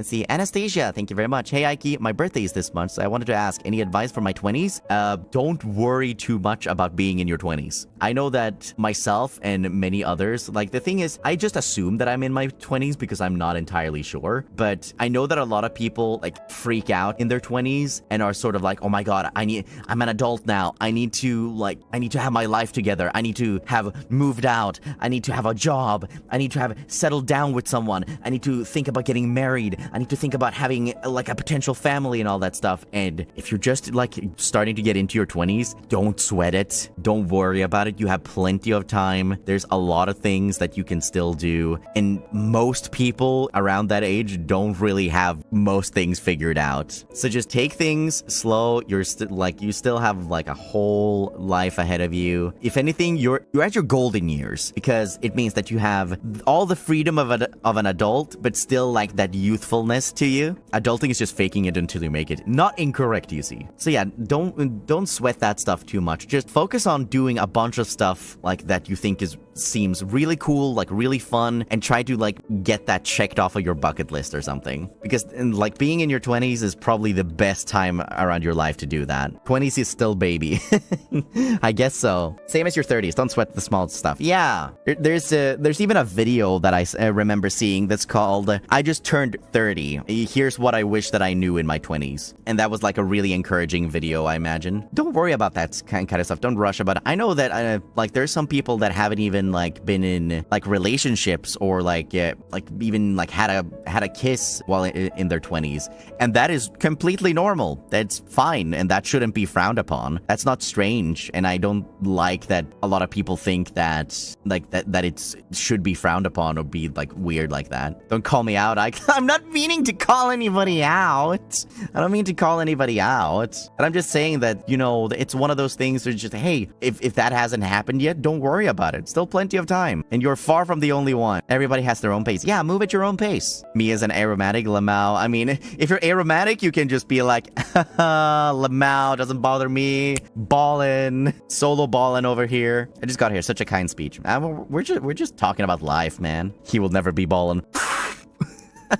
Let's see. Anastasia, thank you very much. Hey, Ike, my birthday is this month, so I wanted to ask, any advice for my 20s? Don't worry too much about being in your 20s. I know that myself and many others, like, the thing is, I just assume that I'm in my 20s because I'm not entirely sure. But I know that a lot of people, like, freak out in their 20s and are sort of like, oh my god, I'm an adult now. I need to have my life together. I need to have moved out. I need to have a job. I need to have settled down with someone. I need to think about getting married. I need to think about having, like, a potential family and all that stuff. And if you're just, like, starting to get into your 20s, don't sweat it. Don't worry about it. You have plenty of time. There's a lot of things that you can still do. And most people around that age don't really have most things figured out. So just take things slow. You still have, like, a whole life ahead of you. If anything, you're at your golden years, because it means that you have all the freedom of an adult, but still, like, that youthfulness to you. Adulting is just faking it until you make it. Not incorrect, you see. So yeah, don't sweat that stuff too much. Just focus on doing a bunch of stuff, like, that you think seems really cool, like, really fun, and try to, like, get that checked off of your bucket list or something. Because, like, being in your 20s is probably the best time around your life to do that. 20s is still baby. I guess so. Same as your 30s. Don't sweat the small stuff. Yeah. There's even a video that I remember seeing that's called, I just turned 30. Here's what I wish that I knew in my 20s. And that was, like, a really encouraging video, I imagine. Don't worry about that kind of stuff. Don't rush about it. I know that, like, there's some people that haven't even, like, been in, like, relationships or, like, even, like, had a kiss while in their 20s. And that is completely normal. That's fine. And that shouldn't be frowned upon. That's not strange. And I don't like that a lot of people think that, like, that it should be frowned upon or be, like, weird like that. Don't call me out. I'm not meaning to call anybody out. I don't mean to call anybody out. And I'm just saying that, you know, it's one of those things where just, hey, if that hasn't happened yet, don't worry about it. Still plenty of time. And you're far from the only one. Everybody has their own pace. Yeah, move at your own pace. Me as an aromatic Lamau. I mean, if you're aromatic, you can just be like, Lamau doesn't bother me. Ballin'. Solo ballin' over here. I just got here. Such a kind speech. We're just talking about life, man. He will never be ballin'.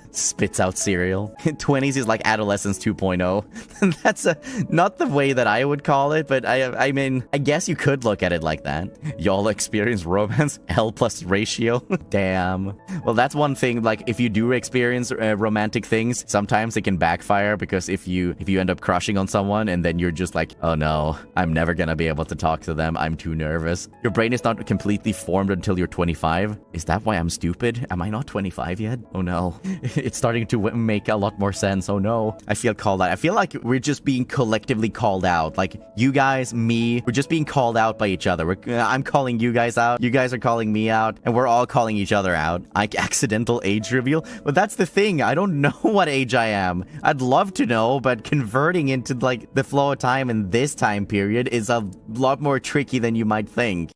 Spits out cereal. 20s is like adolescence 2.0. That's not the way that I would call it, but I mean, I guess you could look at it like that. Y'all experience romance L plus ratio. Damn. Well, that's one thing. Like, if you do experience romantic things, sometimes it can backfire, because if you end up crushing on someone and then you're just like, oh no, I'm never gonna be able to talk to them. I'm too nervous. Your brain is not completely formed until you're 25. Is that why I'm stupid? Am I not 25 yet? Oh no. It's starting to make a lot more sense. Oh no. I feel called out. I feel like we're just being collectively called out. Like, you guys, me, we're just being called out by each other. I'm calling you guys out. You guys are calling me out. And we're all calling each other out. Like, accidental age reveal. But that's the thing. I don't know what age I am. I'd love to know, but converting into, like, the flow of time in this time period is a lot more tricky than you might think.